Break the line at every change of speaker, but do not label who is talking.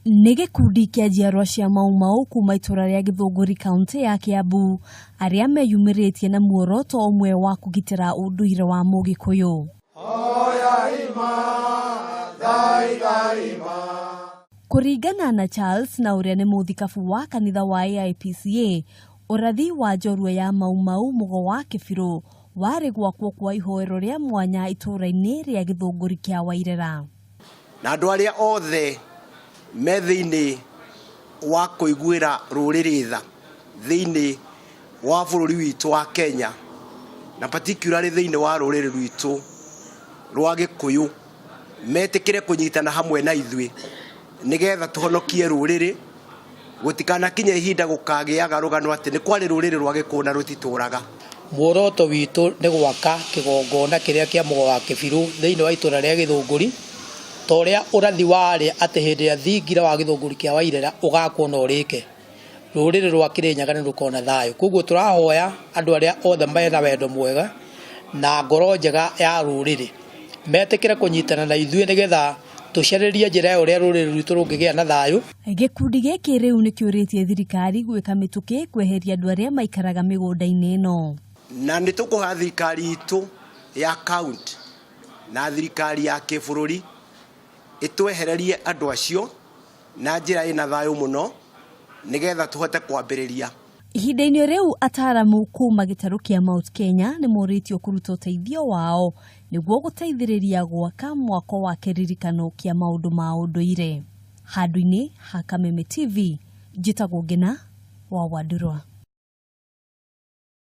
Nĩ gĩkundi kĩa njiarwa cia Mau Mau kuma itũra rĩa Gĩthũngũri kaunti ya Kiambu arĩa meyumĩrĩtie na muoroto ũmwe wa kũgitĩra ũndũire wa Mũgĩkũyũ. Kũringana na Charles na ũrĩa nĩ mũthikabu wa kanitha wa AIPCA, ũrathi wa njorua ya Mau Mau Mũgo wa Kĩbirũ warĩ gwakwo kwa ihoero rĩa mwanya itũra-inĩ rĩa Gĩthũngũri kĩa Wairera.
Na andũ arĩa othe me thĩinĩ wa kũiguĩra rũrĩrĩ tha thĩinĩ wa bũrũri witũ wa Kenya, na particularly thĩinĩ wa rũrĩrĩ rwitũ rwa Gĩkũyũ, metĩkĩre kũnyitana hamwe na ithuĩ nĩgetha tũhonokie rũrĩrĩ, gũtikanakinye ihinda gũkagĩaga rũgano atĩ nĩ kwarĩ rũrĩrĩ rwa Gĩkũyũ na rũtitũraga.
Muoroto witũ nĩ gwaka kĩgongona kĩrĩa kĩa Mũgo wa Kĩbirũ thĩinĩ wa itũra rĩa Gĩthũngũri, torĩa ũrathi warĩ atĩ hĩndĩ ya thingira wa Gĩthũngũri kĩa Wairera ũgakwo na ũrĩke, rũrĩrĩ rwa Kĩrĩnyaga nĩ rũkona thayũ. Koguo tũrahoya andũ arĩa othe mena wendo mwega na ngoro njega ya rũrĩrĩ metĩkĩre kũnyitana na ithuĩ nĩgetha tũcarĩrie njĩra ya ũrĩa rũrĩrĩ rwitũ rũngĩgĩa na thayũ.
Gĩkundi gĩkĩ rĩu nĩ kĩũrĩtie thirikari gwĩka mĩtũkĩ kweheria andũ arĩa maikaraga mĩgũnda-inĩ ĩno.
Na nĩ tũkũhoya thirikari itũ ya kaunti na thirikari ya kĩbũrũri ĩtwehererie andũ acio na njĩra ĩna thayũ mũno nĩgetha tũhote kwambĩrĩria.
Ihinda-inĩ rĩu ataaramu kuma gĩtarũ kĩa Mount Kenya nĩ morĩtio kũruta ũteithio wao nĩguo gũteithĩrĩria gwaka mwako wa kĩririkano kĩa maũndũ ma ũndũire. Handũ-inĩ ha Kameme TV, njĩtagwo Ngina wa Wandurwa.